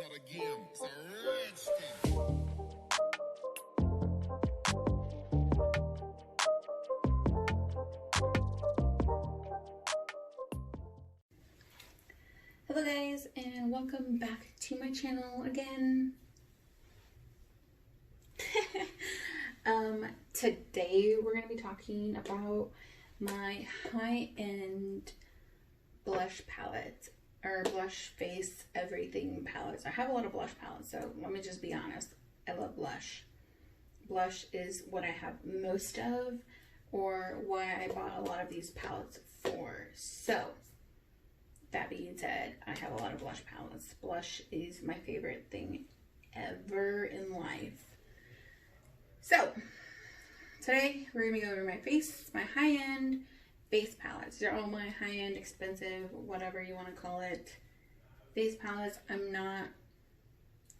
not a game, it's a rich thing. Hello guys, and welcome back to my channel again. Today we're going to be talking about my high-end blush palette, or blush face everything palettes. I have a lot of blush palettes, so let me just be honest. I love blush. Blush is what I have most of, or why I bought a lot of these palettes for. So that being said, I have a lot of blush palettes. Blush is my favorite thing ever in life. So today we're gonna go over my face, my high-end face palettes. They're all my high-end, expensive, whatever you want to call it, face palettes. I'm not,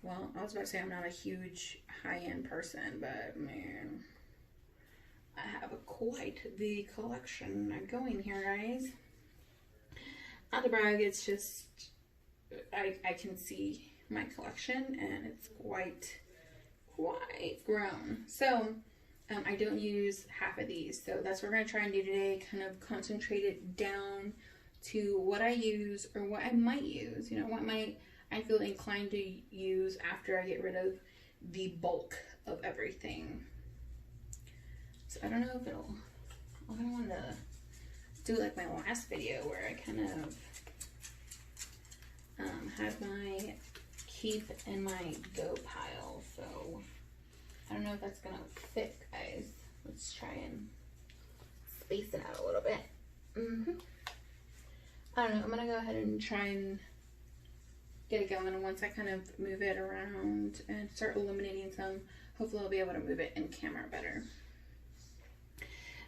well, I was about to say I'm not a huge high-end person, but man, I have quite the collection going here, guys. Not to brag, it's just, I can see my collection and it's quite grown. So, I don't use half of these. So that's what we're going to try and do today, kind of concentrate it down to what I use or what I might use. You know, what might I feel inclined to use after I get rid of the bulk of everything. So I don't know if it'll, I don't want to do like my last video where I kind of had my keep and my go pile. So I don't know if that's gonna fit, guys. Let's try and space it out a little bit. I don't know, I'm gonna go ahead and try and get it going, and once I kind of move it around and start eliminating some, hopefully I'll be able to move it in camera better.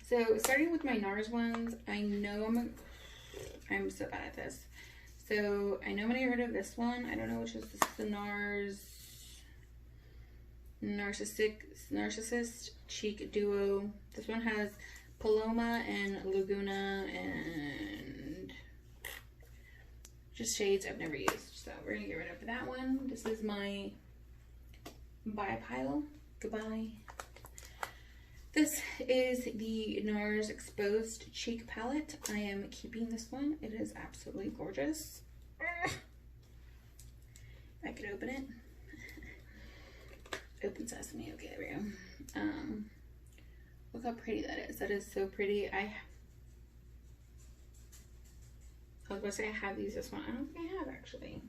So starting with my NARS ones, I know I'm so bad at this. So I know I'm gonna get rid of this one. I don't know which is this, the NARS Narcissist Cheek Duo. This one has Paloma and Laguna and just shades I've never used. So we're gonna get rid of that one. This is my buy pile. Goodbye. This is the NARS Exposed Cheek Palette. I am keeping this one. It is absolutely gorgeous. I could open it. Open sesame. Okay, there we go. Look how pretty that is. That is so pretty. I was going to say I have these this one. I don't think I have, actually.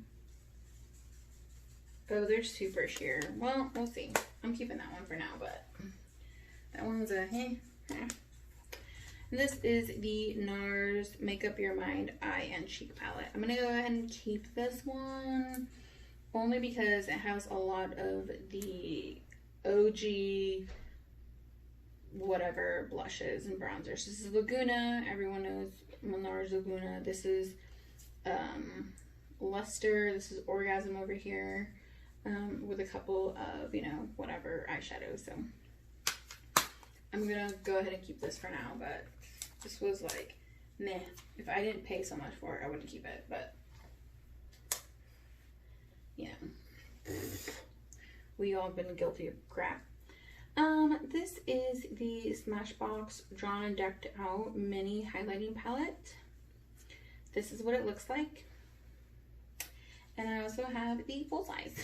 Oh, they're super sheer. Well, we'll see. I'm keeping that one for now, but that one's a This is the NARS Make Up Your Mind Eye and Cheek Palette. I'm going to go ahead and keep this one only because it has a lot of the OG whatever blushes and bronzers. This is Laguna. Everyone knows NARS Laguna. This is Luster. This is Orgasm over here with a couple of, you know, whatever eyeshadows. So I'm gonna go ahead and keep this for now, but this was like, meh. If I didn't pay so much for it, I wouldn't keep it, but you know, we all have been guilty of crap. This is the Smashbox Drawn and Decked Out Mini Highlighting Palette. This is what it looks like. And I also have the full size.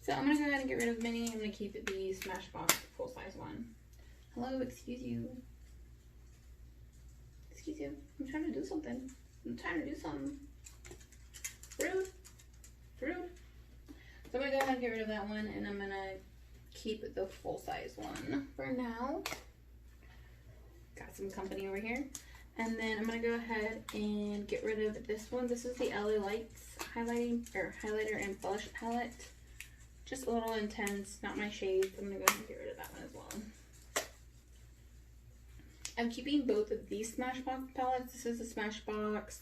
So I'm gonna go ahead and get rid of mini. I'm gonna keep the Smashbox full size one. Hello, excuse you. Excuse you. I'm trying to do something. I'm trying to do something. Rude. Rude. So I'm gonna go ahead and get rid of that one, and I'm gonna keep the full size one for now. Got some company over here. And then I'm gonna go ahead and get rid of this one. This is the LA Lights highlighter and blush palette. Just a little intense, not my shades. I'm gonna go ahead and get rid of that one as well. I'm keeping both of these Smashbox palettes. This is the Smashbox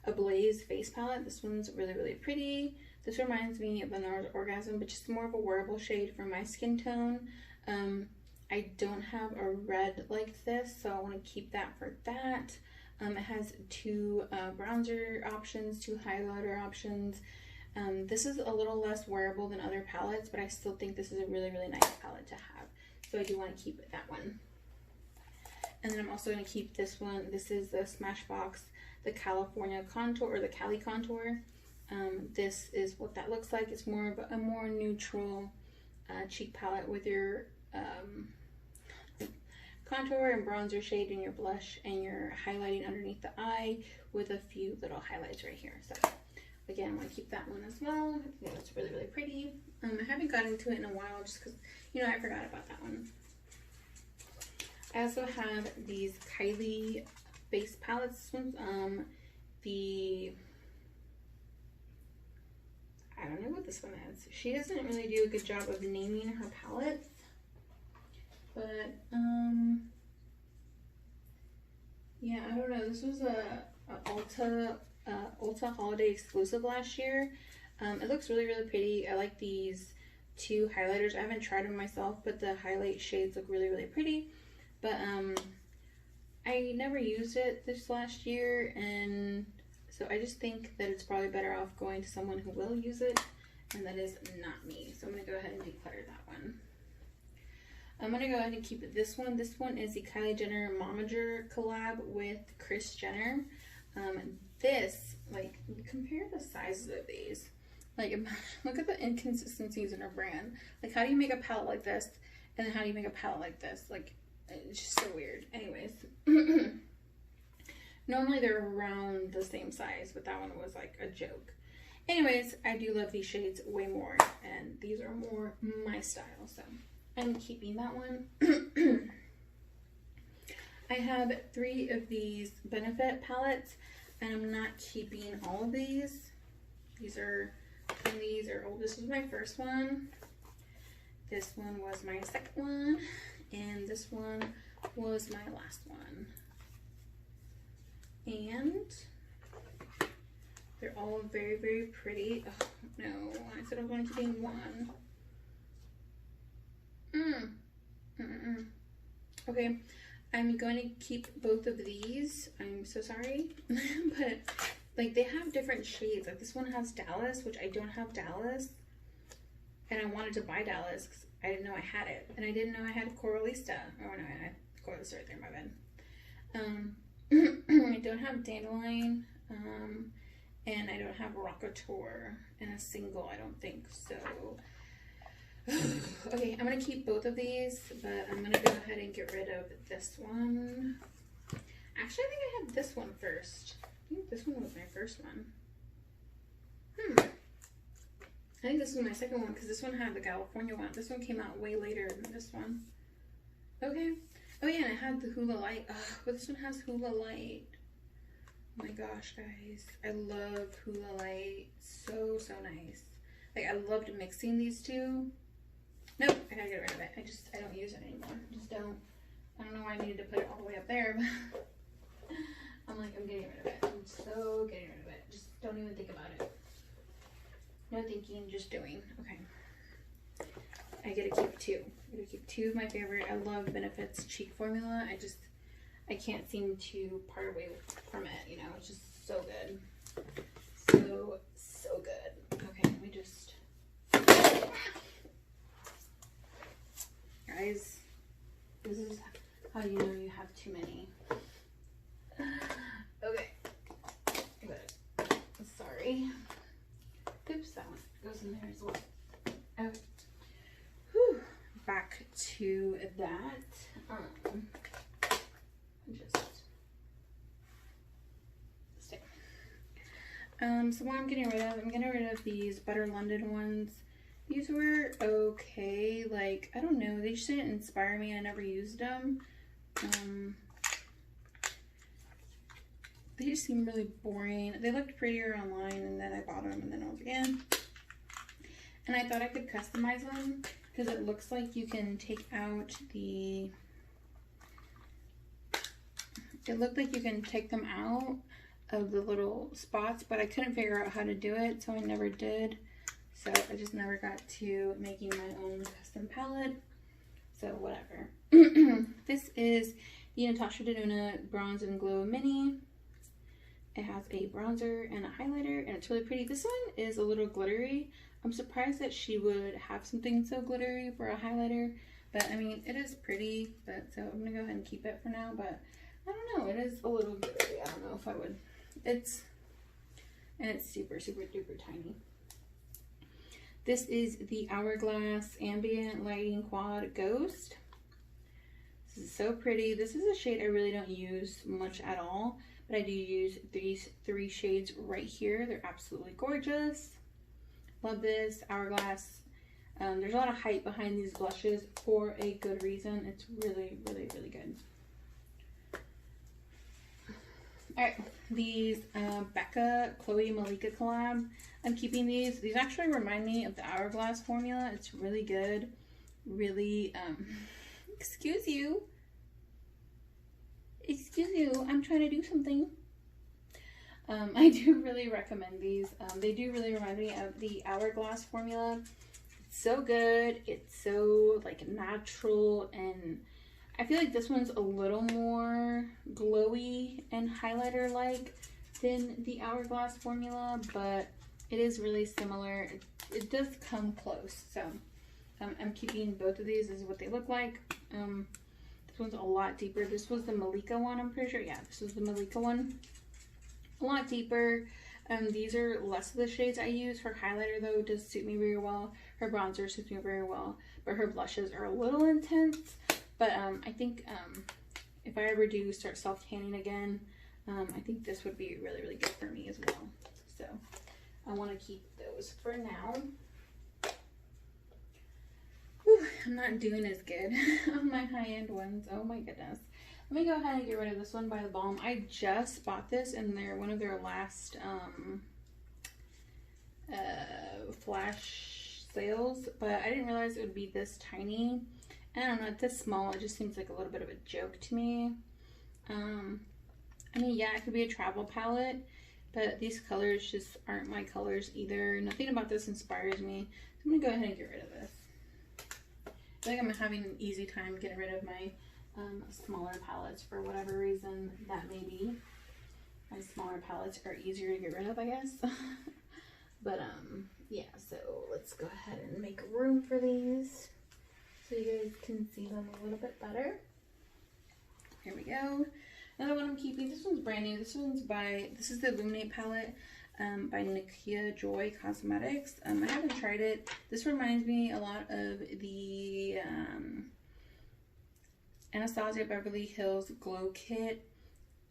Ablaze face palette. This one's really, really pretty. This reminds me of the NARS Orgasm, but just more of a wearable shade for my skin tone. I don't have a red like this, so I want to keep that for that. It has two bronzer options, two highlighter options. This is a little less wearable than other palettes, but I still think this is a really, really nice palette to have. So I do want to keep that one. And then I'm also going to keep this one. This is the Smashbox, the California Contour, or the Cali Contour. This is what that looks like. It's more of a more neutral cheek palette with your contour and bronzer shade in your blush and your highlighting underneath the eye with a few little highlights right here. So again, I'm going to keep that one as well. I think it's really, really pretty. I haven't gotten to it in a while just because, you know, I forgot about that one. I also have these Kylie base palettes. I don't know what this one is. She doesn't really do a good job of naming her palettes. But, yeah, I don't know. This was a Ulta holiday exclusive last year. It looks really, really pretty. I like these two highlighters. I haven't tried them myself, but the highlight shades look really, really pretty. But, I never used it this last year, and so I just think that it's probably better off going to someone who will use it, and that is not me. So I'm going to go ahead and declutter that one. I'm going to go ahead and keep this one. This one is the Kylie Jenner Momager collab with Kris Jenner. This, like, compare the sizes of these. Like, look at the inconsistencies in her brand. Like, how do you make a palette like this, and then how do you make a palette like this? Like, it's just so weird. Anyways. Normally they're around the same size, but that one was like a joke. Anyways, I do love these shades way more, and these are more my style, so I'm keeping that one. I have 3 of these Benefit palettes, and I'm not keeping all of these. These are old. This was my first one. This one was my second one, and this one was my last one. And they're all very, very pretty. Oh, no, I said I was only keeping one. Okay, I'm going to keep both of these. I'm so sorry. But, like, they have different shades. Like, this one has Dallas, which I don't have Dallas. And I wanted to buy Dallas because I didn't know I had it. And I didn't know I had Coralista. Oh, no, I had Coralista right there, my bad. I don't have Dandelion, and I don't have Rockateur in a single, I don't think, so. Okay, I'm going to keep both of these, but I'm going to go ahead and get rid of this one. Actually, I think I had this one first. I think this one was my first one. I think this was my second one, because this one had the California one. This one came out way later than this one. Okay. Oh yeah, and I had the Hula Light. But this one has Hula Light. Oh my gosh, guys. I love Hula Light. So, so nice. Like, I loved mixing these two. Nope, I gotta get rid of it. I don't use it anymore. Just don't. I don't know why I needed to put it all the way up there, but I'm like, I'm getting rid of it. I'm so getting rid of it. Just don't even think about it. No thinking, just doing. Okay. I get to keep 2. I'm going to keep 2 of my favorite. I love Benefit's cheek formula. I can't seem to part away from it, you know. It's just so good. So, so good. Okay, let me just... Guys, this is how you know you have too many. Okay. I got it. Sorry. Oops, that one goes in there as well. Okay. Whew. Back to that. Just stay. So what I'm getting rid of, I'm getting rid of these Butter London ones. These were okay. Like, I don't know. They just didn't inspire me. I never used them. They just seem really boring. They looked prettier online, and then I bought them, and then I was like, eh. And I thought I could customize them, because it looks like you can take out the... It looked like you can take them out of the little spots, but I couldn't figure out how to do it, so I never did. So I just never got to making my own custom palette. So whatever. This is the Natasha Denona Bronze and Glow Mini. It has a bronzer and a highlighter, and it's really pretty. This one is a little glittery. I'm surprised that she would have something so glittery for a highlighter, but I mean, it is pretty, but so I'm gonna go ahead and keep it for now, but I don't know, it is a little glittery. I don't know if I would. And it's super, super duper tiny. This is the Hourglass Ambient Lighting Quad Ghost. This is so pretty. This is a shade I really don't use much at all, but I do use these 3 shades right here. They're absolutely gorgeous. Love this Hourglass. There's a lot of hype behind these blushes for a good reason. It's really, really, really good. Alright, these Becca Chloe Malika collab. I'm keeping these. These actually remind me of the Hourglass formula. It's really good. Really, excuse you. Excuse you, I'm trying to do something. I do really recommend these. They do really remind me of the Hourglass formula. It's so good. It's so like natural, and I feel like this one's a little more glowy and highlighter like than the Hourglass formula, but it is really similar. It does come close. So I'm keeping both of these. This is what they look like. This one's a lot deeper. This was the Malika one, I'm pretty sure. Yeah, this was the Malika one. A lot deeper. These are less of the shades I use. Her highlighter, though, does suit me very well. Her bronzer suits me very well. But her blushes are a little intense. But I think if I ever do start self-tanning again, I think this would be really, really good for me as well. So I want to keep those for now. Whew, I'm not doing as good on my high-end ones. Oh my goodness. Let me go ahead and get rid of this one by the Balm. I just bought this in one of their last flash sales, but I didn't realize it would be this tiny. I don't know, it's this small. It just seems like a little bit of a joke to me. I mean, yeah, it could be a travel palette, but these colors just aren't my colors either. Nothing about this inspires me. So I'm gonna go ahead and get rid of this. I feel like I'm having an easy time getting rid of my smaller palettes for whatever reason that may be. My smaller palettes are easier to get rid of, I guess. But yeah, so let's go ahead and make room for these so you guys can see them a little bit better. Here we go. Another one I'm keeping. This one's brand new. This is the Illuminate palette by Nakia Joy Cosmetics. I haven't tried it. This reminds me a lot of the Anastasia Beverly Hills Glow Kit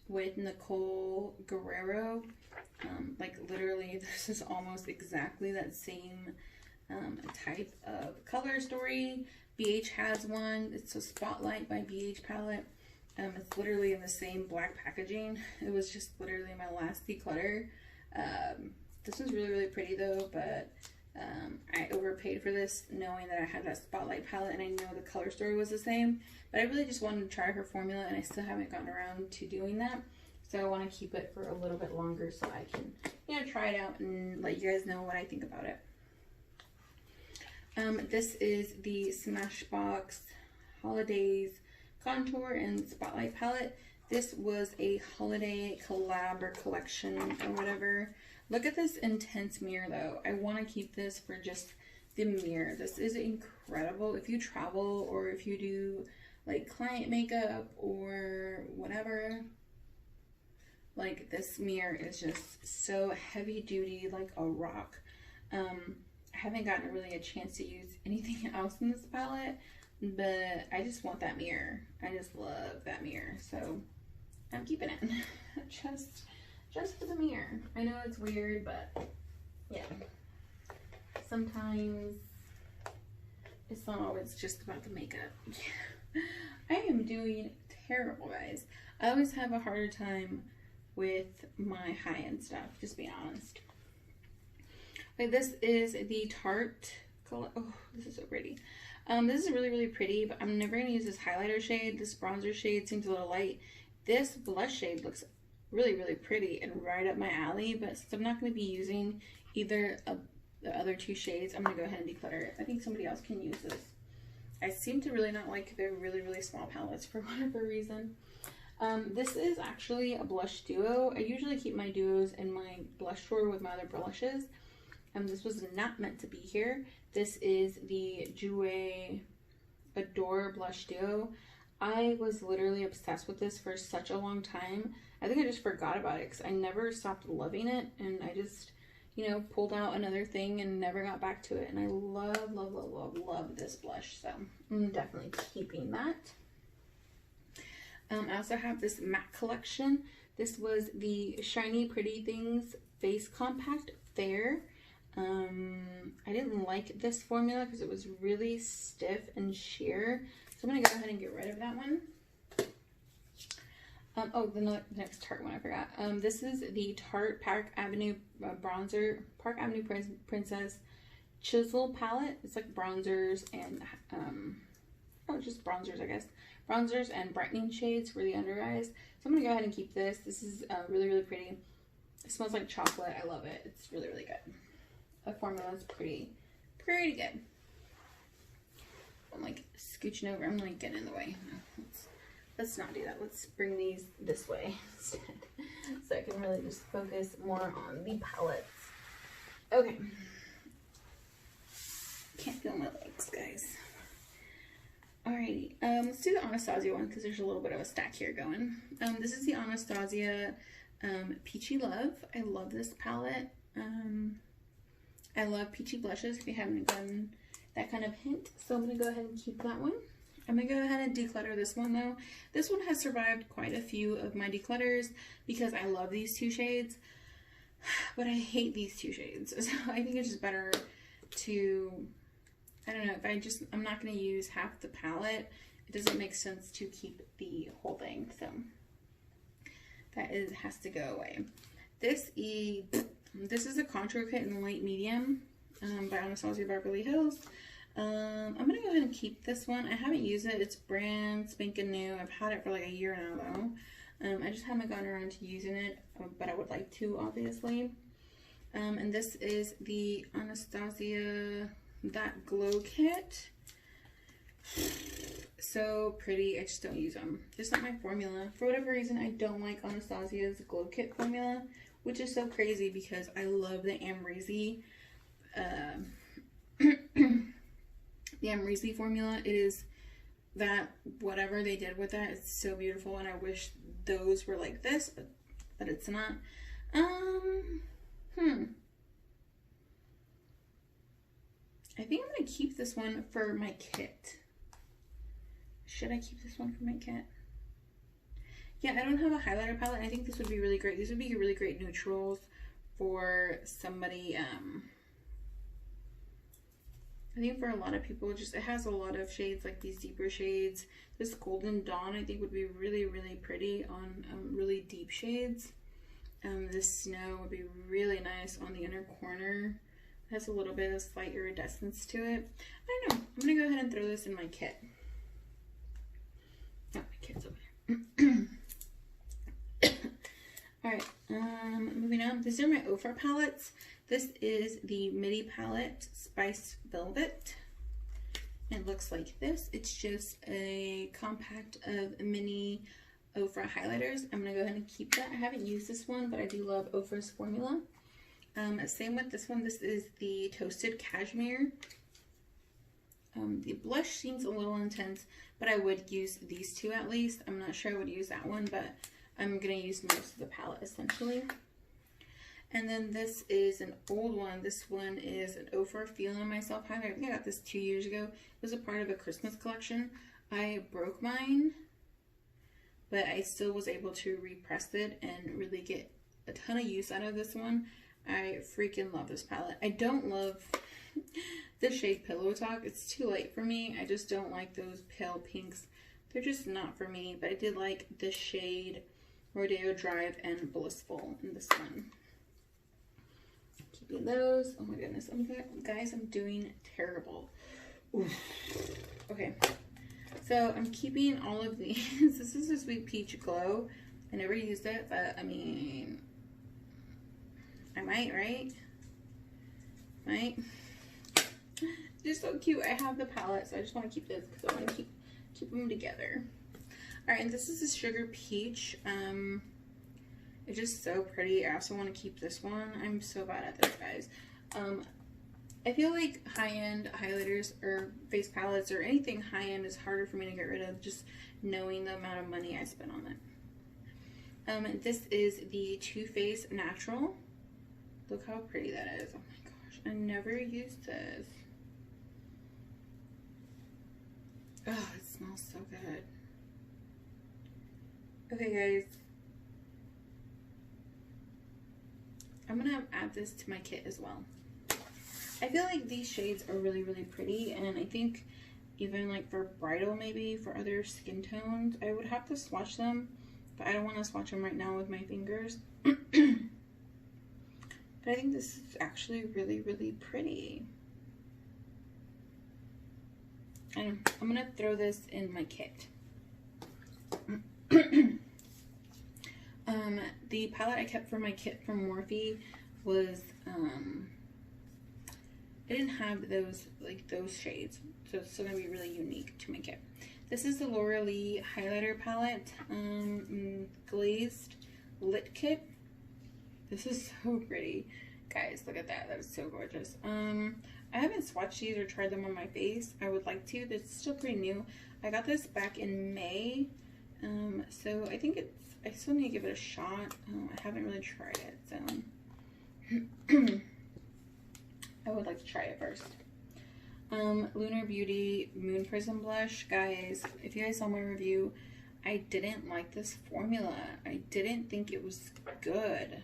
with Nicole Guerrero. Like literally, this is almost exactly that same type of color story. BH has one. It's a Spotlight by BH palette. It's literally in the same black packaging. It was just literally my last declutter. This one's really, really pretty though, but I overpaid for this knowing that I had that Spotlight palette and I know the color story was the same. But I really just wanted to try her formula and I still haven't gotten around to doing that. So I want to keep it for a little bit longer so I can, you know, try it out and let you guys know what I think about it. This is the Smashbox Holidays Contour and Spotlight palette. This was a holiday collab or collection or whatever. Look at this intense mirror though. I want to keep this for just the mirror. This is incredible. If you travel or if you do like client makeup or whatever, like this mirror is just so heavy duty, like a rock. I haven't gotten really a chance to use anything else in this palette, but I just want that mirror. I just love that mirror, so I'm keeping it just for the mirror. I know it's weird, but yeah, sometimes it's not always just about the makeup. I am doing terrible, guys. I always have a harder time with my high-end stuff, just being honest. Okay, this is the Tarte color. Oh, this is so pretty. This is really, really pretty, but I'm never going to use this highlighter shade. This bronzer shade seems a little light. This blush shade looks really, really pretty and right up my alley, but since I'm not going to be using either of the other two shades, I'm going to go ahead and declutter it. I think somebody else can use this. I seem to really not like their really, really small palettes for whatever reason. This is actually a blush duo. I usually keep my duos in my blush drawer with my other blushes. This was not meant to be here. This is the Jouer Adore Blush Duo. I was literally obsessed with this for such a long time. I think I just forgot about it because I never stopped loving it, and I just, you know, pulled out another thing and never got back to it. And I love, love, love, love, love this blush, so I'm definitely keeping that. I also have this matte collection. This was the Shiny Pretty Things Face Compact Fair. I didn't like this formula because it was really stiff and sheer. So I'm going to go ahead and get rid of that one. Oh, the next Tarte one I forgot. This is the Tarte Park Avenue Bronzer, Park Avenue Princess Chisel Palette. It's like bronzers and, just bronzers, I guess. Bronzers and brightening shades for the under eyes. So I'm going to go ahead and keep this. This is really, really pretty. It smells like chocolate. I love it. It's really, really good. The formula is pretty good. I'm like scooching over. I'm like getting in the way. No, let's not do that. Let's bring these this way instead, so I can really just focus more on the palettes. Okay. Can't feel my legs, guys. Alrighty, let's do the Anastasia one because there's a little bit of a stack here going. This is the Anastasia Peachy Love. I love this palette. I love peachy blushes if you haven't gotten that kind of hint. So I'm going to go ahead and keep that one. I'm going to go ahead and declutter this one though. This one has survived quite a few of my declutters because I love these two shades, but I hate these two shades. So I think it's just better to, I don't know, if I'm not going to use half the palette, it doesn't make sense to keep the whole thing. So that has to go away. This is a contour kit in light medium by Anastasia Beverly Hills. I'm going to go ahead and keep this one. I haven't used it. It's brand spanking new. I've had it for like a year now though. I just haven't gotten around to using it, but I would like to, obviously. And this is the Anastasia That Glow Kit. So pretty. I just don't use them. It's not my formula. For whatever reason, I don't like Anastasia's Glow Kit formula, which is so crazy because I love the Amrezy, the Amrezy formula. It is that, whatever they did with that, it's so beautiful, and I wish those were like this, but it's not. I think I'm gonna keep this one for my kit. Should I keep this one for my kit? Yeah, I don't have a highlighter palette. I think this would be really great. These would be really great neutrals for somebody. I think for a lot of people, just it has a lot of shades, like these deeper shades. This Golden Dawn, I think, would be really, really pretty on really deep shades. This Snow would be really nice on the inner corner. It has a little bit of slight iridescence to it. I don't know. I'm going to go ahead and throw this in my kit. Oh, my kit's over there. Alright, moving on. These are my Ofra palettes. This is the Midi palette Spice Velvet. It looks like this. It's just a compact of mini Ofra highlighters. I'm going to go ahead and keep that. I haven't used this one, but I do love Ofra's formula. Same with this one. This is the Toasted Cashmere. The blush seems a little intense, but I would use these two at least. I'm not sure I would use that one, but I'm going to use most of the palette essentially. And then this is an old one. This one is an Ofra Feeling Myself highlighter. I think I got this 2 years ago. It was a part of a Christmas collection. I broke mine, but I still was able to repress it and really get a ton of use out of this one. I freaking love this palette. I don't love the shade Pillow Talk. It's too light for me. I just don't like those pale pinks. They're just not for me, but I did like the shade Rodeo Drive and Blissful in this one. Keeping those. Oh my goodness. Guys, I'm doing terrible. Oof. Okay. So I'm keeping all of these. This is a Sweet Peach Glow. I never used it, but I mean, I might, right? Might. They're so cute. I have the palette, so I just want to keep this because I want to keep them together. All right, and this is the Sugar Peach. It's just so pretty. I also want to keep this one. I'm so bad at this, guys. I feel like high-end highlighters or face palettes or anything high-end is harder for me to get rid of, just knowing the amount of money I spent on it. This is the Too Faced Natural. Look how pretty that is. Oh my gosh, I never used this. Oh, it smells so good. Okay, guys. I'm gonna add this to my kit as well. I feel like these shades are really, really pretty, and I think even like for bridal, maybe for other skin tones, I would have to swatch them, but I don't want to swatch them right now with my fingers. But I think this is actually really, really pretty. And I'm gonna throw this in my kit. The palette I kept for my kit from Morphe was, I didn't have those shades, so it's still gonna be really unique to my kit. This is the Laura Lee highlighter palette, glazed lit kit. This is so pretty, guys. Look at that. That is so gorgeous. I haven't swatched these or tried them on my face. I would like to. This is still pretty new. I got this back in May, so I think I still need to give it a shot. I haven't really tried it, so I would like to try it first. Lunar Beauty Moon Prism Blush. Guys, if you guys saw my review, I didn't like this formula. I didn't think it was good.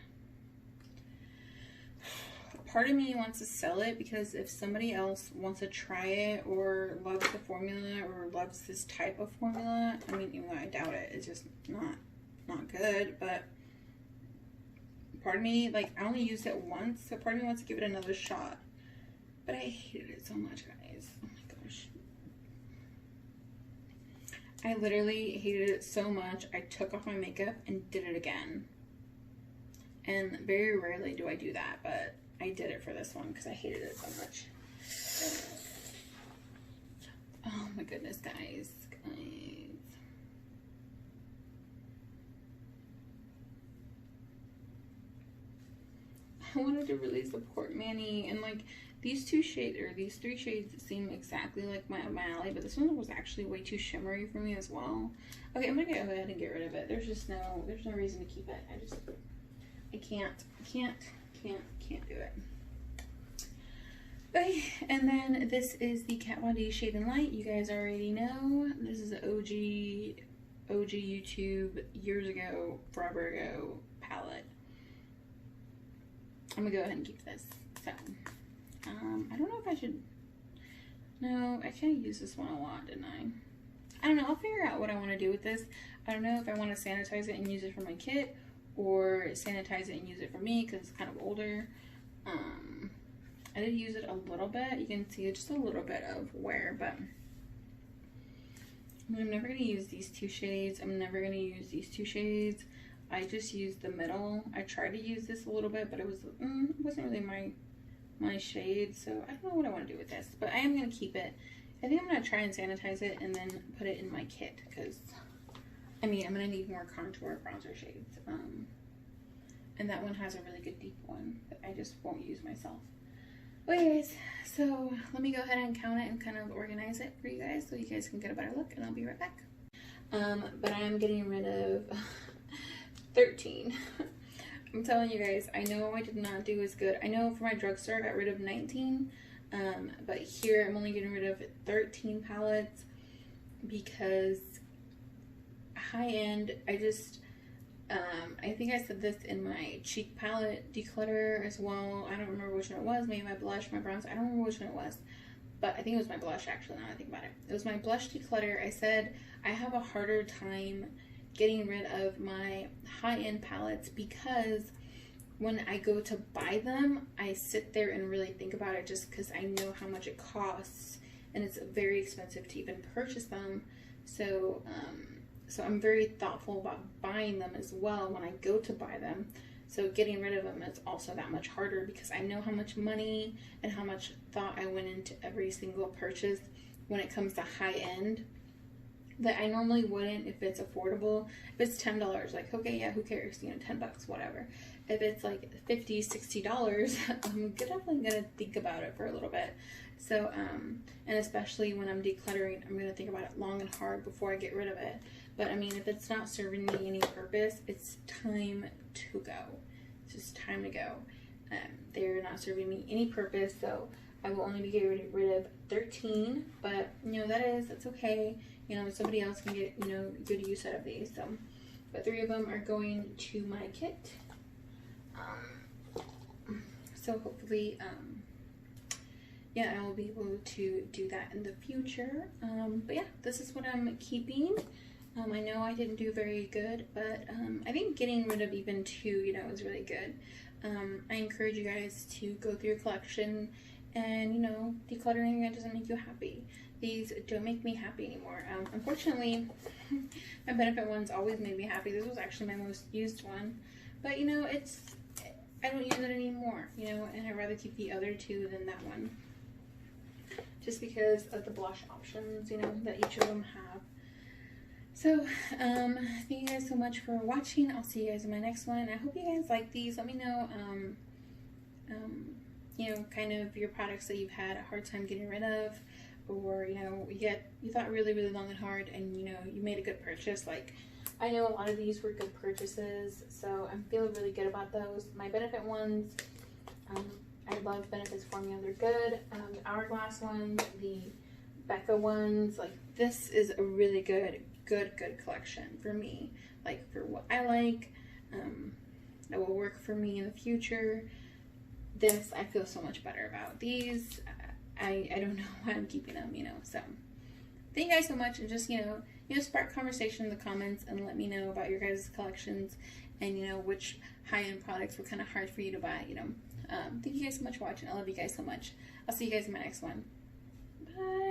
Part of me wants to sell it because if somebody else wants to try it or loves the formula or loves this type of formula, I mean, even though I doubt it, it's just not good, but part of me, like, I only used it once, so part of me wants to give it another shot. But I hated it so much, guys. Oh my gosh. I literally hated it so much, I took off my makeup and did it again. And very rarely do I do that, but I did it for this one because I hated it so much. Oh my goodness, guys. I wanted to really support Manny, and like these three shades seem exactly like my alley, but this one was actually way too shimmery for me as well. Okay, I'm gonna go ahead and get rid of it. There's no reason to keep it. I can't do it. Okay, and then this is the Kat Von D Shade and Light. You guys already know this is an OG YouTube years ago, forever ago palette. I'm gonna go ahead and keep this. So, I don't know if I should. No, I kind of used this one a lot, didn't I? I don't know. I'll figure out what I want to do with this. I don't know if I want to sanitize it and use it for my kit, or sanitize it and use it for me because it's kind of older. I did use it a little bit. You can see just a little bit of wear, but I'm never going to use these two shades. I'm never going to use these two shades. I just used the middle. I tried to use this a little bit, but it wasn't really my shade, so I don't know what I want to do with this, but I am going to keep it. I think I'm going to try and sanitize it and then put it in my kit because, I mean, I'm going to need more contour bronzer shades. And that one has a really good deep one that I just won't use myself. Okay, guys, so let me go ahead and count it and kind of organize it for you guys so you guys can get a better look, and I'll be right back. But I'm getting rid of 13. I'm telling you guys, I know I did not do as good. I know for my drugstore I got rid of 19, but here I'm only getting rid of 13 palettes because high-end, I think I said this in my cheek palette declutter as well. I don't remember which one it was. Maybe my blush, my bronzer. I don't remember which one it was. But I think it was my blush, actually, now that I think about it. It was my blush declutter. I said I have a harder time getting rid of my high-end palettes because when I go to buy them, I sit there and really think about it just because I know how much it costs. And it's very expensive to even purchase them. So, so I'm very thoughtful about buying them as well when I go to buy them. So getting rid of them is also that much harder because I know how much money and how much thought I went into every single purchase when it comes to high end that I normally wouldn't if it's affordable. If it's $10, like, okay, yeah, who cares? You know, 10 bucks, whatever. If it's like $50, $60, I'm definitely gonna think about it for a little bit. So, and especially when I'm decluttering, I'm gonna think about it long and hard before I get rid of it. But I mean, if it's not serving me any purpose, it's time to go. It's just time to go. They're not serving me any purpose, so I will only be getting rid of 13. But you know, that's okay. You know, somebody else can get, you know, good use out of these. So, but 3 of them are going to my kit. So hopefully, yeah, I will be able to do that in the future. But yeah, this is what I'm keeping. I know I didn't do very good, but I think getting rid of even 2, you know, is really good. I encourage you guys to go through your collection, and you know, decluttering it doesn't make you happy. These don't make me happy anymore. Unfortunately, my benefit ones always made me happy. This was actually my most used one, but you know, I don't use it anymore, you know, and I'd rather keep the other 2 than that one, just because of the blush options, you know, that each of them have. So, thank you guys so much for watching. I'll see you guys in my next one. I hope you guys like these. Let me know, you know, kind of your products that you've had a hard time getting rid of, or, you know, you thought really, really long and hard, and, you know, you made a good purchase. Like, I know a lot of these were good purchases, so I'm feeling really good about those. My benefit ones, I love Benefits Formula. They're good. The Hourglass ones, the Becca ones, like, this is a really good collection for me. Like, for what I like, that will work for me in the future. This, I feel so much better about. These, I don't know why I'm keeping them, you know, so. Thank you guys so much, and just, you know, spark conversation in the comments and let me know about your guys' collections, and, you know, which high-end products were kind of hard for you to buy, you know. Thank you guys so much for watching. I love you guys so much. I'll see you guys in my next one. Bye.